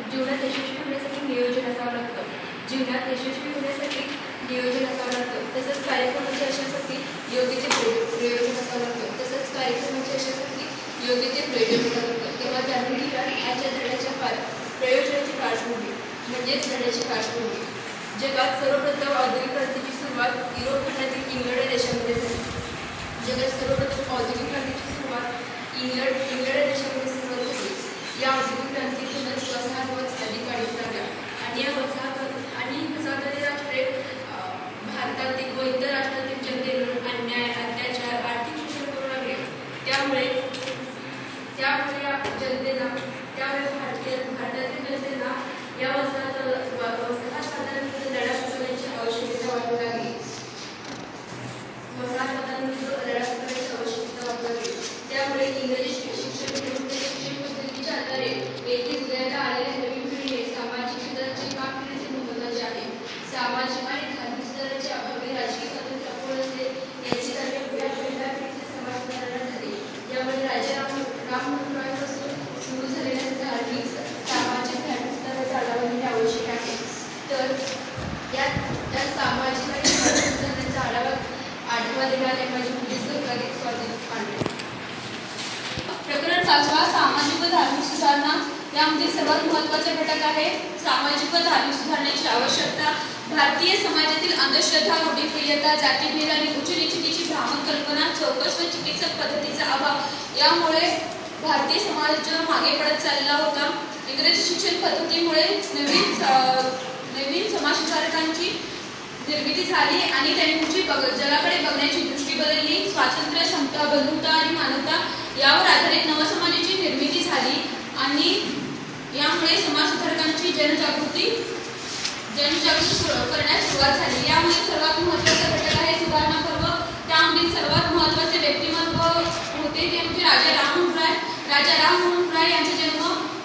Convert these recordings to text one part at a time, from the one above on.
जीवनात यशस्वी होण्यासाठी नियोजन असावं लागतं. जीवनात यशस्वी होण्यासाठी नियोजन असावं लागतं. तसंच कार्यक्रमाच्या यशासाठी योग्य ते प्रयोजन असावं लागतं. तसंच कार्यक्रमाच्या यशासाठी योग्य ते प्रयोजन असावं लागतं. तेव्हा जाणून घ्या आजच्या धड्याच्या प्रयोजनाची पार्श्वभूमी म्हणजेच धड्याची पार्श्वभूमी. जगात सर्वप्रथम औद्योगिक क्रांतीची सुरुवात युरोप खंडातील इंग्लंड या देशामध्ये झाली. जगात सर्वप्रथम औद्योगिक क्रांतीची सुरुवात इंग्लंड या देशामध्ये सुरुवात झाली. या औद्योगिक क्रांतीतूनच वसाहत अधिक वाढीस लागल्या आणि या वसाहती राष्ट्रे भारतातील व इतर राष्ट्रातील जनतेवर अन्याय, अत्याचार, आर्थिक शोषण करू लागले. त्यामुळे भारतातील जनतेला या वसाहतवादाविरुद्ध लढा करण्याची आवश्यकता वाटू लागली. त्यामुळे इंग्रजी शिक्षण पद्धतीच्या आधारे येथे उदयाला आलेल्या नवीन पिढीने सामाजिक सुधारणाचे काम करण्याचे महत्त्वाचे आहे. सामाजिक आणि धार्मिक सुधारणाच्या अभावी राजकीय स्वातंत्र्य अपूर्ण असेल याची जाणीव या पहिल्या पिढीच्या समाज सुधारणा झाली. यामुळे राजा राममोहन रॉयपासून सुरू झालेल्या धार्मिक सामाजिक सुधारणाचा आढावा घेणे आवश्यक आहे. तर या सामाजिक आणि धार्मिक सुधारणाचा आढावा देणारे माझे मुली सहकारी स्वागत पांडे. प्रकरण 5 सामाजिक व धार्मिक सुधारणा. यामध्ये सर्वात महत्त्वाचा घटक आहे सामाजिक व धार्मिक सुधारणेची आवश्यकता. भारतीय समाजातील अंधश्रद्धा, रूढीप्रियता, जातीभेद आणि उच्चनीचतेची भ्रामक कल्पना, चौकस व चिकित्सक पद्धतीचा अभाव यामुळे भारतीय समाज मागे पडत चालला होता. इंग्रजी शिक्षण पद्धतीमुळे नवीन समाजसुधारकांची निर्मिती झाली आणि त्यांची जगाकडे बघण्याची दृष्टी बदलली. स्वातंत्र्य, समता, बंधुता आणि मानवता यावर आधारित नवसमाजाची निर्मिती झाली आणि यामुळे समाजसुधारकांची जनजागृती करण्यास सुरुवात झाली. यामध्ये सर्वात महत्त्वाचा घटक आहे सुधारणा पर्व. त्यामध्ये सर्वात महत्त्वाचे व्यक्तिमत्व होते ते म्हणजे राजा राममोहन राय. राजा राममोहन राय यांचा जन्म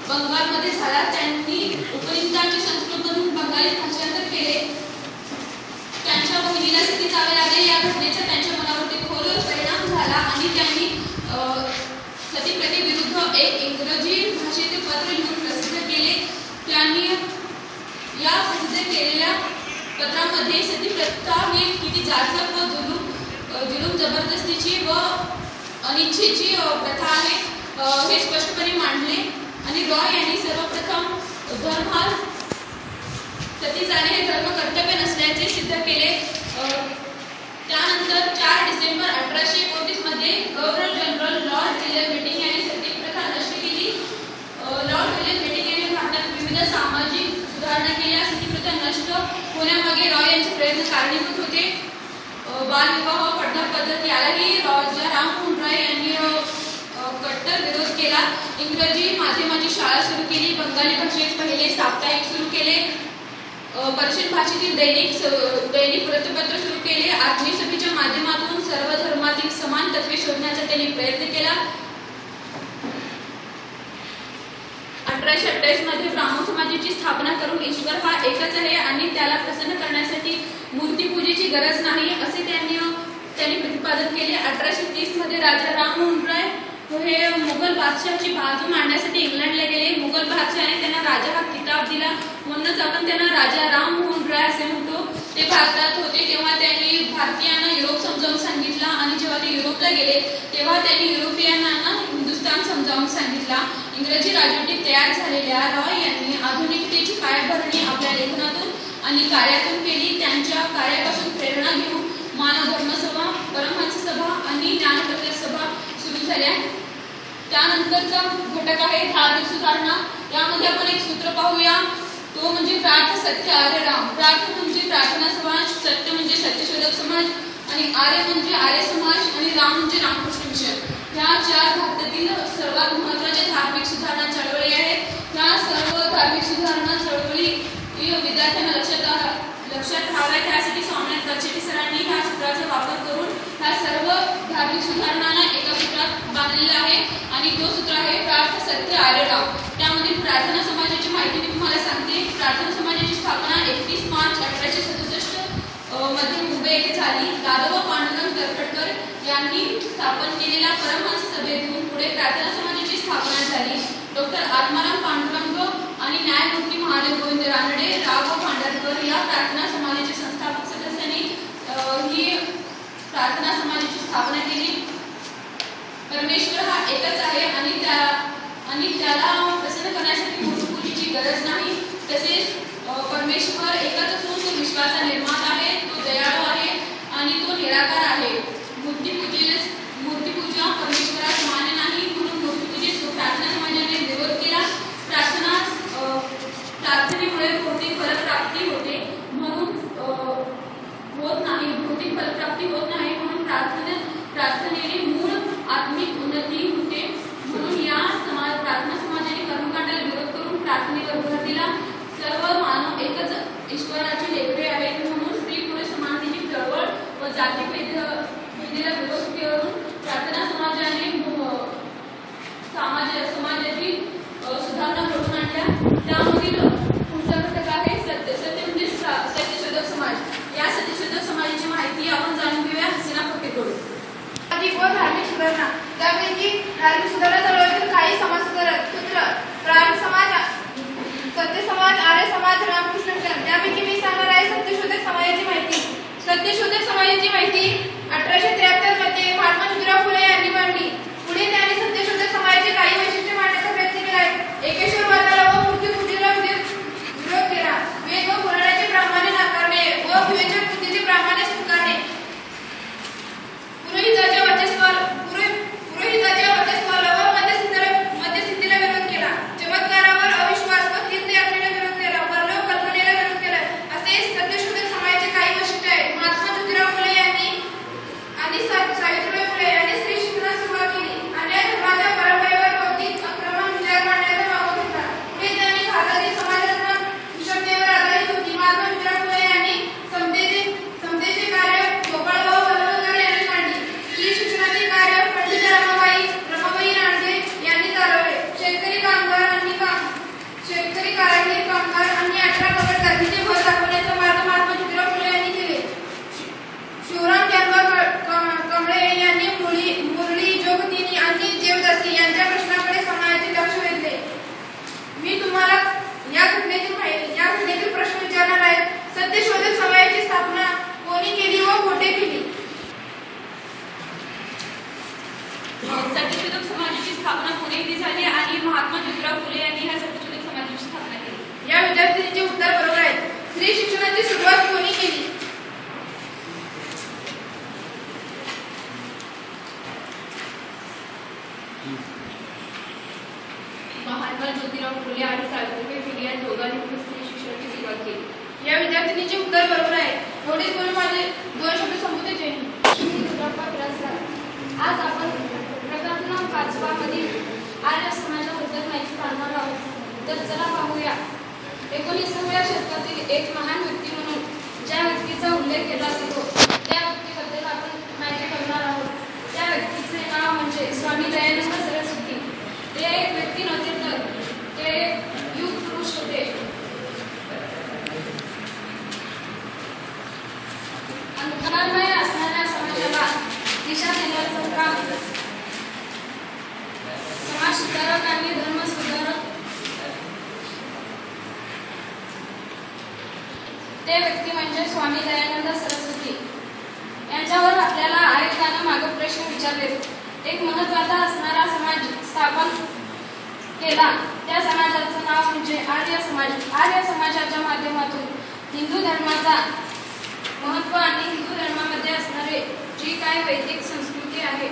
बंगालमध्ये झाला. त्यांनी उपनिषदांचे संस्कृतमधून बंगाली भाषांतर केले. त्यांच्या बहिणीला सती जावे लागले. या घटनेचा त्यांच्या मनावरती खोल परिणाम झाला आणि त्यांनी सतीप्रथेविरुद्ध एक इंग्रजी भाषेतील पत्र लिहून प्रसिद्ध केले. त्यांनी या प्रसिद्ध केलेल्या पत्रामध्ये सतीप्रथा ही किती जाचक व जुलूम जबरदस्तीची व अनिच्छेची प्रथा आहे हे स्पष्टपणे मांडले. आणि रॉय यांनी सर्वप्रथम धर्म हा सती जाणे हे धर्म कर्तव्य नसल्याचे सिद्ध केले. त्यानंतर 4 डिसेंबर 1829 मध्ये गव्हर्नर जनरल लॉर्ड विल्यम बेटिंक यांनी सती प्रथा नष्ट केली. लॉर्ड विल्यम बेटिंक यांनी भारतात विविध सामाजिक सुधारणा केल्या. सती प्रथा नष्ट होण्यामागे रॉय यांचे प्रयत्न कारणीभूत होते. बालविवाह पडदा पद्धत यालाही राजा राममोहन राय यांनी कट्टर विरोध केला. इंग्रजी माध्यमाची शाळा सुरू केली. बंगाली भाषेत पहिले साप्ताहिक सुरू केले. पर्शियन भाषेतील दैनिक वृत्तपत्र सुरू केले. आत्मीय सभेच्या माध्यमातून सर्व धर्मातील समान तत्वे शोधण्याचा त्यांनी प्रयत्न केला. 1828 मध्ये ब्राह्मण समाजाची स्थापना करून ईश्वर हा एकच आहे आणि त्याला प्रसन्न करण्यासाठी मूर्तीपूजेची गरज नाही असे त्यांनी प्रतिपादन केले. 1830 मध्ये राजा राममोहन राय हे मुघल बादशाहाची बाजू मांडण्यासाठी इंग्लंडला गेले. मुघल बादशहाने त्यांना राजा हा किताब दिला. म्हणूनच आपण त्यांना राजा राममोहन राय असे म्हणतो. ते भारतात होते तेव्हा त्यांनी भारतीयांना युरोप समजावून सांगितला आणि जेव्हा ते युरोपला गेले तेव्हा त्यांनी युरोपियनांना हिंदुस्थान समजावून सांगितला. इंग्रजी राजवटीत तयार झालेल्या रॉय यांनी आधुनिकतेची पायाभरणी आपल्या लेखनातून आणि कार्यातून केली. त्यांच्या कार्यापासून प्रेरणा घेऊन मानव धर्मसभा, परमहंस सभा आणि ज्ञानप्रचार सभा सुरू झाल्या. त्यानंतरचा घटक आहे धार्मिक सुधारणा. यामध्ये आपण एक सूत्र पाहूया. तो म्हणजे प्रार्थ सत्य आर्य राम. प्रार्थ म्हणजे प्रार्थना समाज, सत्य म्हणजे सत्यशोधक समाज आणि आर्य म्हणजे आर्य समाज आणि राम म्हणजे रामकृष्ण मिशन. ह्या 4 भारतातील सर्वात महत्त्वाच्या धार्मिक सुधारणा चळवळी आहेत. ह्या सर्व धार्मिक सुधारणा प्रार्थना समाजाची माहिती मी तुम्हाला सांगते. प्रार्थना समाजाची स्थापना 31 मार्च 1867 मध्ये मुंबई येथे झाली. दादोबा पांडुरंग तरखडकर यांनी स्थापन केलेल्या परमहंस सभेतून पुढे प्रार्थना समाजाची स्थापना झाली. डॉक्टर आत्माराम पांडुरंग आणि न्यायमूर्ती महादेव गोविंद रानडे, राघव भांडारकर या प्रार्थना समाजाचे संस्थापक सदस्यांनी ही प्रार्थना समाजाची स्थापना केली. परमेश्वर हा एकच आहे आणि त्याला प्रसन्न करण्यासाठी मूर्तिपूजेची गरज नाही. तसेच परमेश्वर एकच असून तो विश्वाचा निर्माता आहे, तो दयाळू आहे आणि तो निराकार आहे. मूर्तिपूजा परमेश्वरास मान्य नाही, म्हणून मूर्तिपूजेस प्रार्थना समाजाने विरोध केला. प्रार्थनेमुळे भौतिक फलप्राप्ती होते म्हणून भौतिक फलप्राप्ती होत नाही म्हणून प्रार्थनेने मूळ आत्मिक उन्नती होते. म्हणून या प्रार्थना समाजाने कर्मकांडाला विरोध करून प्रार्थनेवर भर दिला. सर्व मानव एकच ईश्वराची लेकरे आहेत म्हणून स्त्री पुरुष समानतेची चळवळ व जातीभेदाला विरोध करून प्रार्थना समाजाने समाजातील सुधारणा घडवून आणल्या. त्यामधील पुढचा घटक आहे सत्यशोधक समाज. या सत्यशोधक समाजाची माहिती आपण जाणून घेऊया हसीना फकीरकडून. धार्मिक सुधारणा. त्यापैकी धार्मिक सुधारणा चळवळीतील काही समाज सूत्र प्रारंभ समाज, सत्य समाज, आर्य समाज, रामकृष्ण मिशन. त्यापैकी मी सांगणार आहे सत्यशोधक समाजाची माहिती. सत्यशोधक समाजाची माहिती 1873 मध्ये महात्मा ज्योतिराव फुले यांनी मांडली. पुढे त्यांनी सत्यशोधक समाजाचे काही वैशिष्ट्ये मांडण्याचा प्रयत्न केला आहे. एकेश्वरवादाला व मूर्तिपूजेला विरोध केला. वेद व पुराणाचे प्रामाण्य नाकारणे व विवेचक बुद्धीचे प्रामाण्य स्वीकारणे. पुरोहिताच्या वर्चस्वाला व मध्यस्थितीला विरोध केला. चमत्कारावर अविश्वास व तीर्थयात्रेला विरोध केला. परलोक कल्पनेला विरोध केला. असे सत्यशोधक समाजाचे काही वैशिष्ट्य आहेत. महात्मा ज्योतिराव फुले आणि सावित्रीबाई फुले यांनी स्त्री शिक्षणास सुरुवात केली. अन्य धर्माच्या परंपरेवर बौद्धिक आक्रमण विचार मांडण्याचा मागोवा घेतला. पुढे त्यांनी भारतातील समाजरचना विषमतेवर आधारित होती. महात्मा ज्योतिराव फुले यांनी समतेचे कार्य गोपाळभाऊ वल्लभकर यांनी मांडली. स्त्री शिक्षणाचे कार्य पंडित रमाबाई रानडे यांनी चालवले. शेतकरी कारागीर कामगार आणि 18 पगड जातीचे भर दाखवण्याचा मार्ग महात्मा ज्योतिराव फुले यांनी केले. शिवराम जानवा कमळे यांनी मुरली जोगतिनी आणि देवदासी यांच्या प्रश्नाकडे समाजाचे लक्ष वेधले. मी तुम्हाला या घटनेतील प्रश्न विचारणार आहे. सत्यशोधक समाजाची स्थापना कोणी केली व कोठे केली? सत्यशोधक समाजाची स्थापना पुणे येथे झाली आणि महात्मा ज्योतिराव फुले यांनी ह्या सत्यशोधक समाजाची स्थापना केली. या विद्यार्थिनीचे उत्तर बरोबर आहे. स्त्री शिक्षणाची सुरुवात कोणी केली? महात्मा ज्योतिराव फुले आणि सावित्रीबाई फुले या दोघांनी स्त्री शिक्षणाची सुरुवात केली. या विद्यार्थिनीचे उत्तर बरोबर आहे. एवढेच बोलून माझे 2 शब्द संबोधित केले. आज आपण प्रकरण 5 मधील आर्य समाजाबद्दल माहिती पाहणार आहोत. तर चला पाहूया. 19व्या शतकातील एक महान व्यक्ती म्हणून ज्या व्यक्तीचा उल्लेख केला जातो त्या व्यक्तीबद्दल आपण माहिती करणार आहोत. त्या व्यक्तीचे नाव म्हणजे स्वामी दयानंद सरस्वती. ते एक व्यक्ती नव्हते तर ते युग पुरुष होते. अंधकारमय असणाऱ्या समाजाला दिशा देण्याचं काम समाज सुधारक आणि धर्म सुधारक ते व्यक्ती म्हणजे स्वामी दयानंद सरस्वती. यांच्यावर आपल्याला अनेकांना मागे प्रश्न विचारले. एक महत्त्वाचा असणारा समाज स्थापन केला. त्या समाजाचं नाव म्हणजे आर्य समाज. आर्य समाजाच्या माध्यमातून हिंदू धर्माचा महत्त्व आणि हिंदू धर्मामध्ये असणारे जी काय वैदिक संस्कृती आहे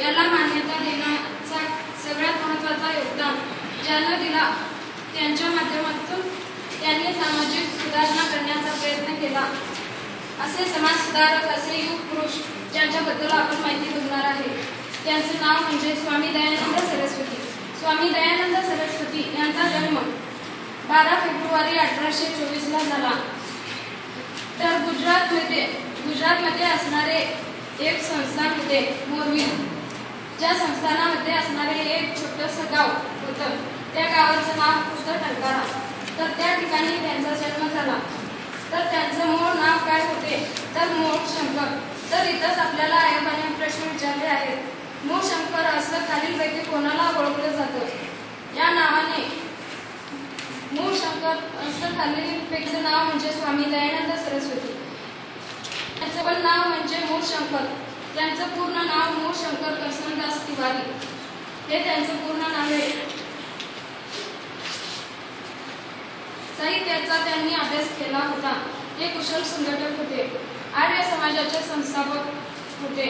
याला मान्यता देण्याचा सगळ्यात महत्त्वाचा योगदान ज्यांना दिला त्यांच्या माध्यमातून त्यांनी सामाजिक सुधारणा करण्याचा प्रयत्न केला. असे समाज सुधारक, असे युग पुरुष ज्यांच्याबद्दल आपण माहिती बघणार आहे त्यांचे नाव म्हणजे स्वामी दयानंद सरस्वती. स्वामी दयानंद सरस्वती यांचा जन्म 12 फेब्रुवारी 1824 झाला. तर गुजरातमध्ये असणारे एक संस्थान होते मोरवी. ज्या संस्थानामध्ये असणारे एक छोटंसं गाव होतं त्या गावाचं नाव खुद्द टंकारा. तर त्या ठिकाणी त्यांचा जन्म झाला. तर त्यांचं मूळ नाव काय होते तर मूळ शंकर. तर इथंच आपल्याला आयोगाने प्रश्न विचारले आहेत. मूळ शंकर असं खालीलपैकी कोणाला ओळखलं जातं? या नावाने मूळ शंकर असं खालीलपैकीचं नाव म्हणजे स्वामी दयानंद सरस्वती. त्यांचं पण नाव म्हणजे मूळ शंकर. त्यांचं पूर्ण नाव मूळ शंकर करसनदास तिवारी हे त्यांचं पूर्ण नाव आहे. साहित्याचा त्यांनी अभ्यास केला होता. ते कुशल संघटक होते. आर्य समाजाचे संस्थापक होते,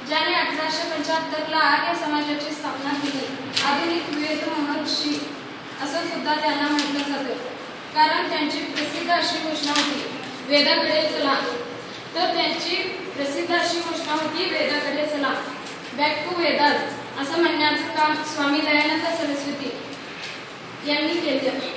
ज्याने 1875 आर्य समाजाची स्थापना केली. आधुनिक वेद महर्षी असं सुद्धा त्यांना म्हटलं जातं, कारण त्यांची प्रसिद्ध अशी घोषणा होती वेदाकडे चला. तर त्यांची प्रसिद्ध अशी घोषणा होती वेदाकडे चला, बॅक टू वेदास असं म्हणण्याचं काम स्वामी दयानंद सरस्वती यांनी केले.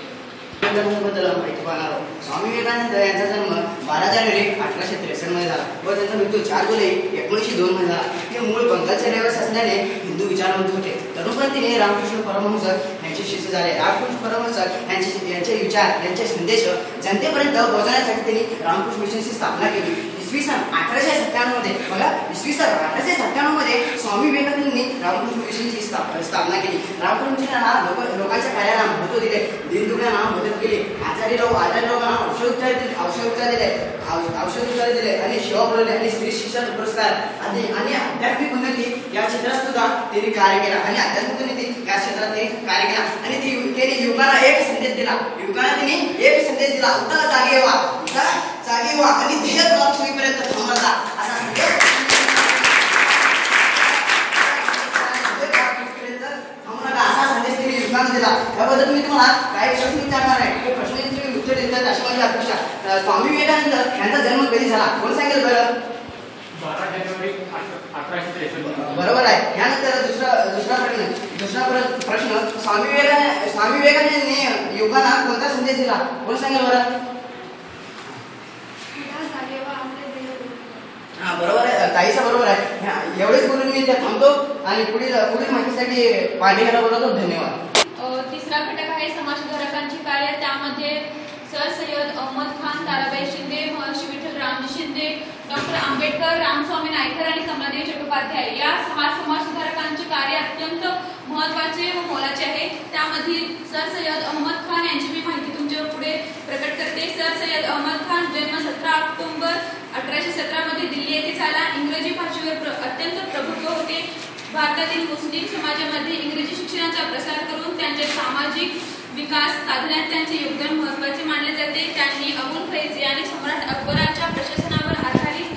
बद्दल माहिती पाहणार आहोत. स्वामी विवेकानंद यांचा जन्म 12 जानेवारी 1863 मध्ये झाला व त्यांचा मृत्यू 4 जुलै 1902 मध्ये झाला. हे मूळ बंगालचे रहिवासी असल्याने हिंदू विचारवंत होते. तरुणपणाने रामकृष्ण परमहंस यांचे शिष्य झाले. रामकृष्ण परमहंस यांचे विचार, यांचे संदेश जनतेपर्यंत पोहोचवण्यासाठी त्यांनी रामकृष्ण मिशनची स्थापना केली. इसवी सन 1897 मध्ये बघा, इसवी सन 1897 मध्ये स्वामी विवेकानंदांनी रामकृष्ण मिशनची स्थापना केली. रामकृष्ण मिशनला लोकांच्या कार्याला महत्त्व दिले. दीनदुबळ्यांना मदत केली. आजारी लोकांना औषधोपचार दिले आणि सेवा पुरवली आणि स्त्री शिक्षण पुरस्कार आणि आध्यात्मिक उन्नती या क्षेत्रात सुद्धा त्यांनी कार्य केला आणि आध्यात्मिक उन्नती या क्षेत्रात त्यांनी कार्य केला आणि त्यांनी युवकांना एक संदेश दिला. उठा जागे व्हा आणि ध्येय प्राप्त होईपर्यंत थांबा असा संदेश असा संदेश त्यांनी युवकांना दिला. त्याबद्दल मी तुम्हाला काही प्रश्न विचारणार आहे. ते प्रश्नांची उत्तर देतात अशी माझी अपेक्षा. स्वामी विवेकानंद यांचा जन्म कधी झाला कोण सांगेल बरं? 12 जानेवारी 1863. बरोबर आहे. यानंतर दुसरा प्रश्न स्वामी विवेकानंदांनी युवकांना कोणता संदेश दिला कोण सांगेल बरं? हा, बरोबर आहे. ताईचा बरोबर आहे. एवढेच बोलून मी थांबतो आणि पुढील माहितीसाठी पांडेला बोलवतो. धन्यवाद. तिसरा घटक आहे समाजसुधारकांची कार्य. त्यामध्ये सर सय्यद अहमद खान, ताराबाई शिंदे, महर्षी विठ्ठल रामजी शिंदे, डॉक्टर आंबेडकर, रामस्वामी नायकर आणि कमलादेवी चट्टोपाध्याय या समाजसुधारकांचे कार्य अत्यंत महत्त्वाचे व मोलाचे आहे. त्यामधील सर सय्यद अहमद खान यांची मी माहिती तुमच्यावर पुढे प्रकट करते. सर सय्यद अहमद खान जन्म 17 ऑक्टोबर 1817 मध्ये दिल्ली येथे झाला. इंग्रजी भाषेवर अत्यंत प्रभुत्व होते. भारतातील मुस्लिम समाजामध्ये इंग्रजी शिक्षणाचा प्रसार करून त्यांचे सामाजिक विकास साधण्यात त्यांचे योगदान महत्त्वाचे मानले जाते. त्यांनी अबुल फैज आणि सम्राट अकबरांच्या प्रशासनावर आधारित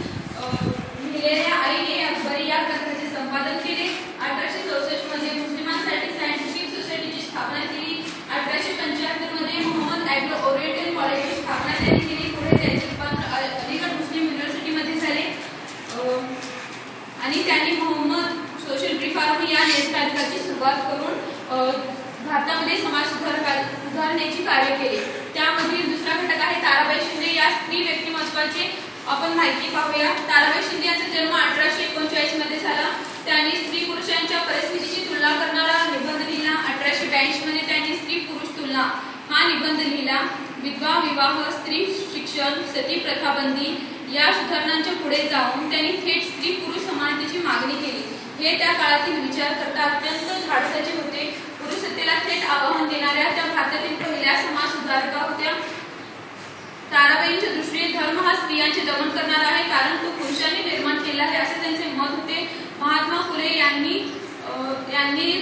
लिहिलेल्या आईन-ए-अकबरी या ग्रंथाचे संपादन केले. 1864 मध्ये मुस्लिमांसाठी सायंटिफिक सोसायटीची स्थापना केली. 1875 मध्ये मोहम्मद ॲग्रो ओरिएंटल कॉलेजची स्थापना त्यांनी केली. पुढे त्याचे रूपांतर अलीगढ मुस्लिम युनिव्हर्सिटीमध्ये झाले आणि त्यांनी मोहम्मद सोशल रिफॉर्म या नियतकालिकाची सुरुवात करून भारतामध्ये समाज सुधारण्याची कार्य केले. त्यामधील दुसरा घटक आहे ताराबाई शिंदे. या स्त्री व्यक्तिमत्वाची आपण माहिती पाहूया. ताराबाई शिंदे यांचा जन्म 1839 मध्ये झाला. त्यांनी स्त्री पुरुषांच्या परिस्थितीची तुलना करणारा निबंध लिहिला. 1882 मध्ये त्यांनी स्त्री पुरुष तुलना हा निबंध लिहिला. विधवा विवाह, स्त्री शिक्षण, सती प्रथा बंदी या सुधारणांच्या पुढे जाऊन त्यांनी थेट स्त्री पुरुष समानतेची मागणी केली. हे त्या काळातील विचारकर्ता अत्यंत धाडसाचे होते. पुरुषसत्तेला थेट आवाहन देणाऱ्या त्या भारतातील पहिल्या समाज सुधारका होत्या. ताराबाईंच्या दृष्टीने धर्म हा स्त्रियांचे दमन करणारा आहे, कारण तो पुरुषांनी निर्माण केला आहे असे त्यांचे मत होते. महात्मा फुले यांनी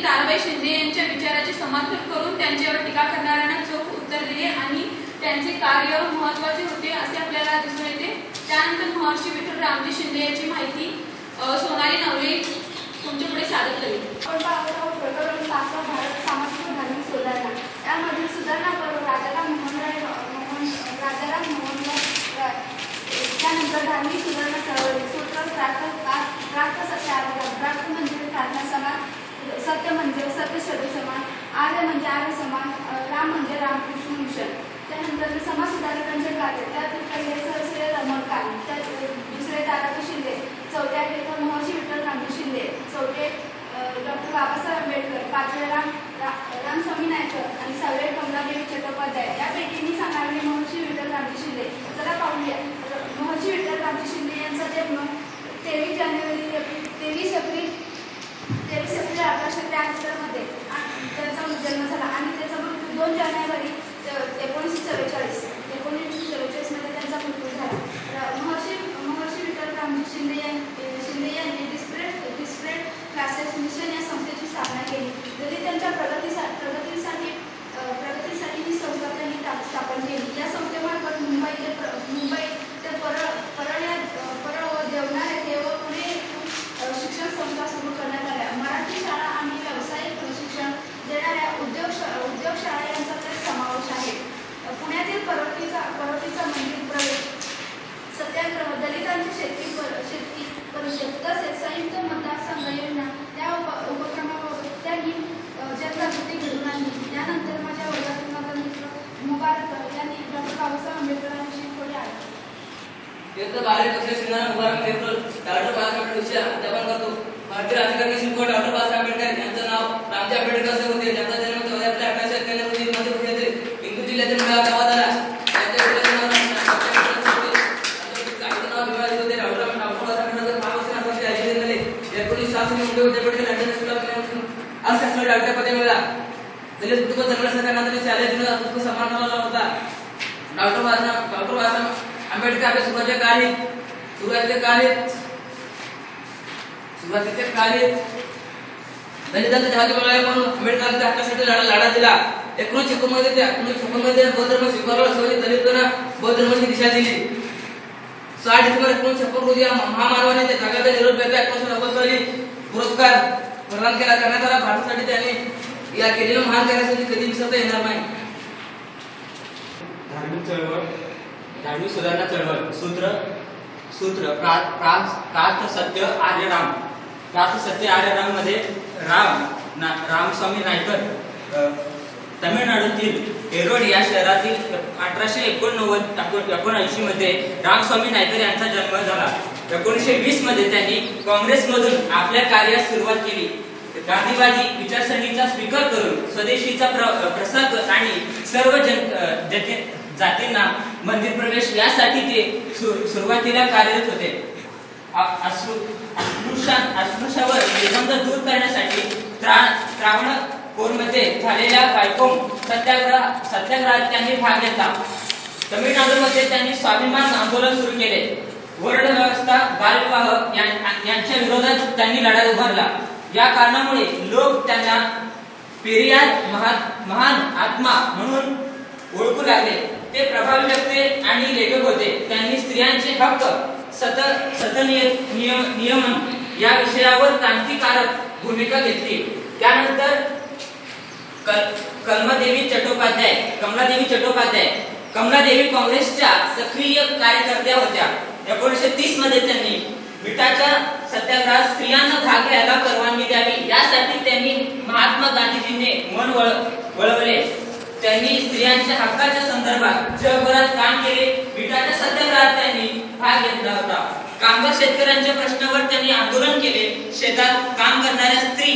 ताराबाई शिंदे यांच्या विचाराचे समर्थन करून त्यांच्यावर टीका करणाऱ्यांना चोख उत्तर दिले आणि त्यांचे कार्य महत्त्वाचे होते असे आपल्याला दिसून येते. त्यानंतर महर्षी विठ्ठल रामजी शिंदे यांची माहिती सोनाली नवले तुमच्या पुढे सादर करेल. आपण पाहत आहोत प्रकरण 5 भारत सामाजिक व धार्मिक सुधारणा. यामधील सुधारणा पर्व राजाराम मोहन राय. त्यानंतर धार्मिक सुधारणा चळवळी. सूत्र प्राप्त सत्याग्रह. प्राप्त म्हणजे प्रार्थना समान, सत्य म्हणजे सत्यशोधक समान, आर्य म्हणजे आर्य समान, राम म्हणजे रामकृष्ण मिशन. त्यानंतर समाज सुधारकांचे कार्य. त्यातील पहिले सर सय्यद अहमद खान, दुसरे ताराबाई शिंदे, चौथे महर्षी विठ्ठल रामजी शिंदे, चौथे डॉक्टर बाबासाहेब आंबेडकर, पाचवे रामस्वामी नायकर आणि 6वे कमलादेवी चट्टोपाध्याय यापैकी सांगावे महर्षी विठ्ठल रामजी शिंदे. चला पाहूया. महर्षी विठ्ठल रामजी शिंदे यांचा जन्म 23 एप्रिल 1873 मध्ये त्यांचा जन्म झाला आणि त्याचा मृत्यू 2 जानेवारी 1944 मध्ये त्यांचा मृत्यू झाला. महर्षी विठ्ठल रामजी शिंदे यांनी डिस्परेट क्लासेस मिशन या संस्थेची स्थापना केली. दलितांच्या प्रगतीसाठी ही संस्था त्यांनी स्थापन केली. या संस्थेमार्फत मुंबई ते परळ व देवनार येथे व पुणे शिक्षण संस्था सुरू करण्यात आल्या. मराठी शाळा आणि व्यावसायिक शिक्षण देणाऱ्या उद्योगशाळा यांचा त्यात समावेश आहे. पुण्यातील पर्वतीचा मंदिर प्रवेश सत्याग्रह, दलितांची शेतकी परिषद तसेच संयुक्त मतदारसंघ योजना या उपक्रमाबाबत त्यांनी जनजागृती घडवून आणली. त्यानंतर माझ्या वर्गातील माझा मित्र मुबारक यांनी डॉक्टर बाबासाहेब आंबेडकरांविषयी थोडे आहे. भारतीय राज्यकारणी शिल्पकार डॉक्टर बाबासाहेब आंबेडकर यांचं नाव रामजी आंबेडकर असे होते. त्यांचा जन्म 14 एप्रिल 1891 रोजी मध्य प्रदेशातील हिंदू जिल्ह्यातील मुळा गावात झाला. त्यांच्या वडिलांचे नाव दलित कुटुंब जन्मण्यासाठी शालेय जीवनात सन्मान मिळाला होता. डॉक्टर बाबासाहेब आंबेडकर आपल्या सुरुवातीच्या काळी दलितांचा जाती मिळावे म्हणून आंबेडकरांच्या हक्कासाठी लढा दिला. 1956 मध्ये बौद्ध धर्म स्वीकारला. शिवाजी दलितांना बौद्ध धर्माची दिशा दिली. 6 डिसेंबर 1956 रोजी महामानवाने जगाच्या निरोधकरिता 1990 साली पुरस्कार प्रदान करण्यात आला. भारतासाठी त्यांनी या केलेल्या महान कार्यासाठी कधी विसरता येणार नाही. धार्मिक सुधारणा चळवळ सूत्र प्रार्थ सत्य आर्य राम मध्ये रामस्वामी नायकर तमिळनाडूतील एरोड या शहरातील 1879 मध्ये रामस्वामी नायकर यांचा जन्म झाला. 1920 मध्ये त्यांनी काँग्रेसमधून आपल्या कार्यास सुरुवात केली. गांधीवादी विचारसरणीचा स्वीकार करून स्वदेशीचा प्रसार आणि सर्व जातींना मंदिर प्रवेश यासाठी ते सुरुवातीला कार्यरत होते. अस्पृश्यावर निर्बंध दूर करण्यासाठी त्रावणकोरमध्ये झालेल्या बायकोम सत्याग्रहात त्यांनी भाग घेतला. तमिळनाडूमध्ये त्यांनी स्वाभिमान आंदोलन सुरू केले. वर्ण व्यवस्था, बालविवाह यांच्या विरोधात त्यांनी लढा उभारला. या कारणामुळे लोक त्यांना पेरियार महान आत्मा म्हणून ओळखू लागले. ते प्रभावी वक्ते आणि लेखक होते. त्यांनी स्त्रियांचे हक्क, नियमन या विषयावर क्रांतिकारक भूमिका घेतली. त्यानंतर कमलादेवी काँग्रेसच्या सक्रिय कार्यकर्त्या होत्या. 1930 मध्ये त्यांनी मिठाच्या सत्याग्रहात स्त्रियांना भाग घ्यायला परवानगी द्यावी यासाठी त्यांनी महात्मा गांधीजींचे मन वळवले. त्यांनी स्त्रियांच्या हक्काच्या संदर्भात जगभरात काम केले. मिठाच्या सत्याग्रहात त्यांनी भाग घेतला होता. कामगार शेतकऱ्यांच्या प्रश्नावर त्यांनी आंदोलन केले. शेतात काम करणाऱ्या स्त्री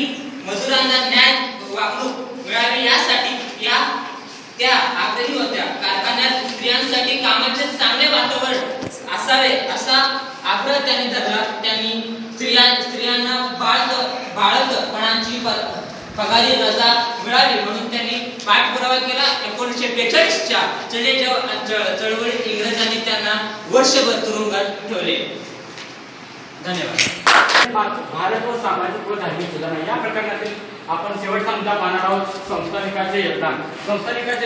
मजुरांना न्याय वागणूक मिळावी यासाठी त्या आग्रही होत्या. कारखान्यात स्त्रियांसाठी कामाचे चांगले वातावरण असावे असा आग्रह त्यांनी धरला. त्यांनी स्त्रियांना बाळंतपणाची पगारी रजा मिळावी म्हणून त्यांनी पाठपुरावा केला. 1945च्या चळवळीत इंग्रजांनी त्यांना वर्षभर तुरुंगात ठेवले. धन्यवाद. भारत व सामाजिक व धार्मिक सुधारणा या प्रकरणातील आपण शेवटचा मुद्दा पाहणार आहोत. संस्थानिकाचे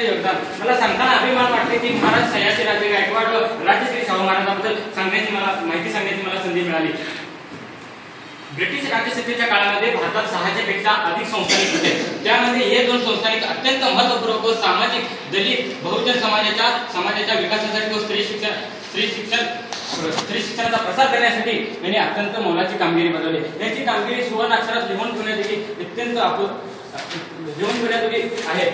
योगदान. मला सांगताना अभिमान वाटते की महाराज सयाजीराजे गायकवाड व राजश्री शाहू महाराजांबद्दल माहिती सांगण्याची मला संधी मिळाली. ब्रिटिश राज्यसत्तेच्या काळामध्ये भारतात 600 पेक्षा अधिक संस्थानिक होते. त्यामध्ये हे 2 संस्थानिक अत्यंत महत्वपूर्ण व सामाजिक, दलित, बहुजन समाजाच्या विकासासाठी व स्त्री शिक्षणाचा प्रसार करण्यासाठी यांनी अत्यंत मोलाची कामगिरी बजावली. यांची कामगिरी सुवर्ण अक्षरात लिहून ठेवण्यासाठी आहे.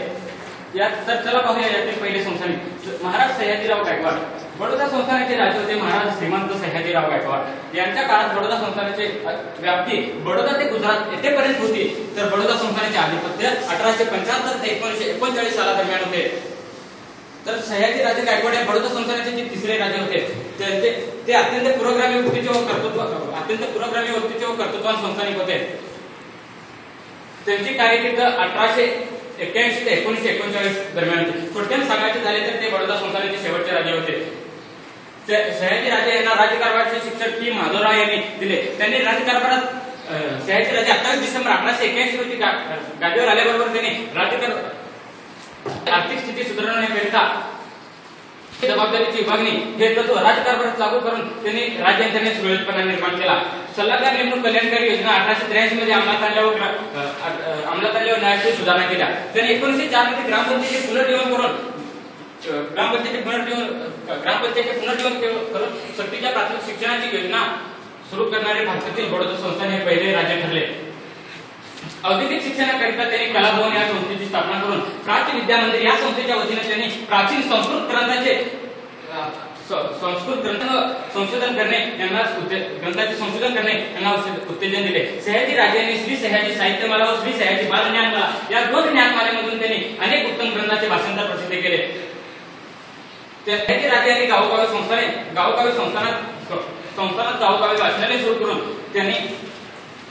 तर चला पाहूया यातील पहिले संस्थानिक महाराज सयाजीराव गायकवाड. बडोदा संस्थानाचे राजे होते महाराज श्रीमंत सयाजीराव गायकवाड. यांच्या काळात बडोदा संस्थानाची व्याप्ती बडोदा ते गुजरात येथेपर्यंत होती. तर बडोदा संस्थानाचे आधिपत्य 1875 ते 1939 सालादरम्यान होते. तर सयाजीराजे गायकवाड हे बडोदा संस्थानाचे जे तिसरे राजे होते ते अत्यंत पुरोगामी वृत्तीचे व कर्तृत्ववान संस्थानिक होते. त्यांची कारकीर्द 1881 ते 1939 दरम्यान होती. थोडक्यात सांगायचे झाले तर ते बडोदा संस्थानाचे शेवटचे राजे होते. सयाजीराजे यांना राज्यकारभाराचे शिक्षण टी माधवराव यांनी दिले. त्यांनी राज्यकारभारात सयाजीराजे 28 डिसेंबर 1881 रोजी गादीवर आल्याबरोबर त्यांनी आर्थिक स्थिती सुधारण्याकरिता जबाबदारीची विभागणी हे तत्व राजकारभारात लागू करून त्यांनी राज्ययंत्रणेत सुरळीतपणा निर्माण केला. सल्लागार नेमणूक कल्याणकारी योजना 1883 मध्ये अंमलात आणल्यावर न्यायाची सुधारणा केल्या. त्यांनी 1904 मध्ये ग्रामपंचायतीचे पुनर्जीवन करून सक्तीच्या प्राथमिक शिक्षणाची योजना सुरू करणारे भारतातील बडोदा संस्थान हे पहिले राज्य ठरले. औद्योगिक शिक्षणाकरिता त्यांनी कलाभवन या संस्थेची स्थापना करून प्राचीन विद्या मंदिर या संस्थेच्या वतीने त्यांनी प्राचीन संस्कृत ग्रंथ संशोधन करणे यांना उत्तेजन दिले. सयाजीराजे यांनी श्री सयाजी साहित्यमाला व श्री सयाजी बालज्ञानमाला या 2 ज्ञानमालेमधून त्यांनी अनेक उत्तम ग्रंथाचे भाषांतर प्रसिद्ध केले. सयाजीराजे यांनी गावोगावी वाचनालय सुरू करून त्यांनी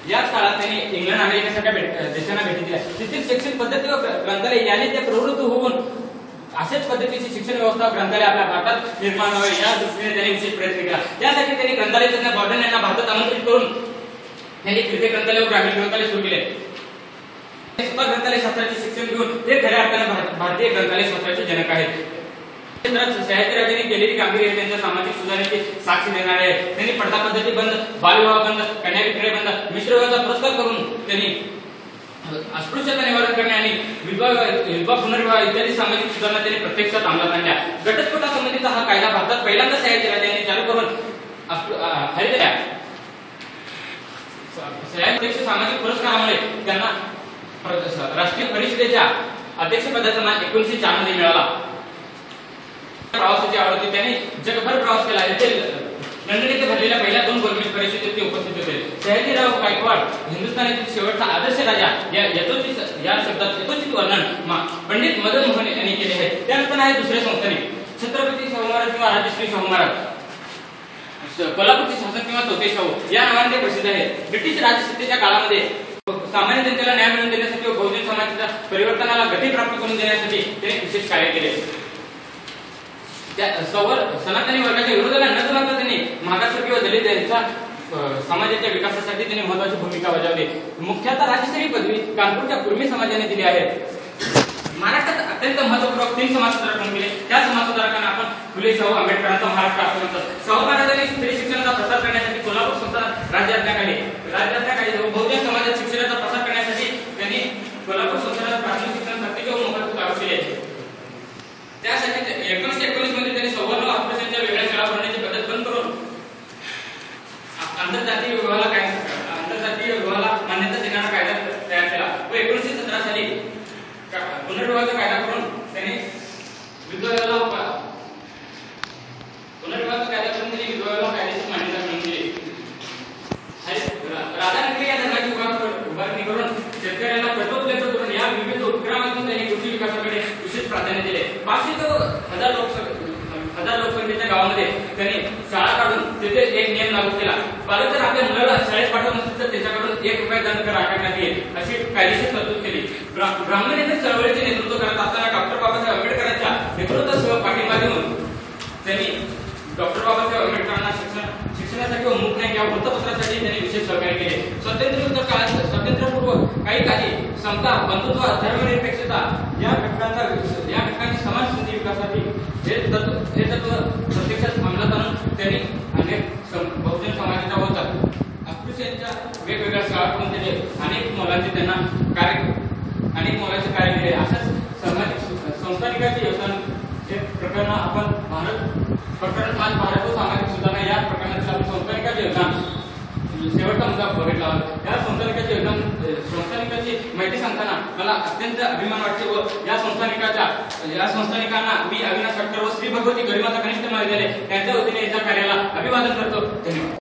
याच काळात त्यांनी इंग्लंड अमेरिकेसारख्या देशांना भेटी दिल्या. तेथील शिक्षण पद्धती व ग्रंथालय याने ते प्रवृत्त होऊन अशाच पद्धतीची शिक्षण व्यवस्था ग्रंथालय आपल्या भारतात निर्माण व्हावे या दृष्टीने त्यांनी विशेष प्रयत्न केला. त्यासाठी त्यांनी ग्रंथालय तज्ञ बॉर्डन यांना भारतात आमंत्रित करून त्यांनी फिरते ग्रंथालय व ग्रामीण ग्रंथालय सुरू केले. स्वतः ग्रंथालय शास्त्राचे शिक्षण घेऊन ते खऱ्या अर्थाने भारतीय ग्रंथालय शास्त्राचे जनक आहेत. सयाजीराजेंनी केलेली कामगिरी त्यांच्या सामाजिक सुधारणेची साक्ष देणारे आहे. त्यांनी पडदा पद्धती बंद, बालविवाह बंद, कन्याविक्रय बंद, मिश्र विवाहाचा पुरस्कार करून त्यांनी अस्पृश्यता निवारण करणे आणि विधवा पुनर्विवाह इत्यादी सामाजिक सुधारणा त्यांनी प्रत्यक्षात अंमलात आणल्या. घटस्फोटासंबंधीचा हा कायदा भारतात पहिल्यांदा सयाजीराजे यांनी चालू करून सामाजिक पुरस्कारामुळे त्यांना राष्ट्रीय परिषदेच्या अध्यक्षपदाचा मान 1904 मध्ये मिळाला. प्रवासाची आवड होती. त्यांनी जगभर प्रवास केला. लंडन येथे भरलेल्या पहिल्या 2 गव्हर्नमेंट परिषदेत ते उपस्थित होते. सयाजीराव गायकवाड हिंदुस्थानातील शेवटचा आदर्श राजा या शब्दात यथोचित वर्णन पंडित मदन मोहन यांनी केले आहे. त्यानंतर आहे दुसरे संस्थानिक छत्रपती शाहू महाराज किंवा राजश्री शाहू महाराज. कोल्हापूरचे शासक किंवा चौथे शाहू या नावाने ते प्रसिद्ध आहे. ब्रिटिश राजसत्तेच्या काळामध्ये सामान्य जनतेला न्याय मिळवून देण्यासाठी व बहुजन समाजाच्या परिवर्तनाला गती प्राप्त करून देण्यासाठी त्यांनी विशेष कार्य केले. सनातनी वर्गाच्या विरोधाला न करता त्यांनी मागासवर्गीय व दलित यांच्या समाजाच्या विकासासाठी त्यांनी महत्वाची भूमिका बजावली. मुख्यतः राजश्री पदवी कानपूरच्या कुर्मी समाजाने दिली आहे. महाराष्ट्रात अत्यंत महत्वपूर्ण 3 समाजसुधारक म्हणून केले. त्या समाजसुधारकांना आपण फुले शाहू आंबेडकरांचा महाराष्ट्र असं म्हणतात. शाहू महाराजांनी स्त्री शिक्षणाचा प्रसार करण्यासाठी कोल्हापूर संस्थानात राज्याज्ञा काढली. बहुजन समाजात शिक्षणाचा प्रसार करण्यासाठी त्यांनी कोल्हापूर संस्थानात प्राथमिक शिक्षण सक्तीचे व मोफत लागू केले. त्यासाठी 1919 मध्ये त्यांनी सवर्ण अस्पृश्यांच्या वेगळ्या शाळा भरण्याची पद्धत बंद करून आंतरजातीय विवाहाला मान्यता देणारा कायदा तयार केला व 1917 साली पुनर्विवाहाचा कायदा करून त्यांनी विधवा कायद्याची मान्यता मिळवून दिली. राधानगरी या धर्माची उभारणी करून शेतकऱ्यांना प्रचोदन करून या विविध उपक्रमातून त्यांनी कृषी विकासाकडे विशेष प्राधान्य दिले. 500 ते 1000 लोकसंख्येच्या गावामध्ये त्यांनी शाळा काढून तिथे एक नियम लागू केला. पालक जर आपल्या मुलाला शाळेत पाठवत नसतील तर त्याच्याकडून ₹1 दंड कर आकारण्यात येईल अशी कायदेशीर तरतूद केली. ब्राह्मणेतर चळवळीचे नेतृत्व करत असताना डॉक्टर बाबासाहेब आंबेडकरांच्या नेतृत्वासह पाठिंबा देऊन त्यांनी डॉक्टर बाबासाहेब आंबेडकरांना शिक्षणासाठी व मूक न्याय या वृत्तपत्रासाठी त्यांनी विशेष सहकार्य केले. स्वातंत्र्यपूर्व काही समता, बंधुत्व, धर्मनिरपेक्षता या घटकांची समान संधी विकासासाठी हे तत्व प्रत्यक्षात अंमलात आणून त्यांनी अनेक बहुजन समाजाच्या व अस्पृश्यांच्या वेगवेगळ्या शाळा करून त्याने अनेक मोलाचे कार्य केले. अशाच संस्थानिकांचे योगदान हे प्रकरण आपण प्रकरण 5 भारत व सामाजिक सुधारणा या प्रकरणातील संस्थानिकांचे योगदान शेवटचा मुद्दा बघितला. या संस्थानिकाची माहिती सांगताना मला अत्यंत अभिमान वाटते व या संस्थानिकांना मी अविनाश ठाकर व श्री भगवती गरिमाता कनिष्ठ महाविद्यालय यांच्या वतीने या कार्याला अभिवादन करतो. धन्यवाद.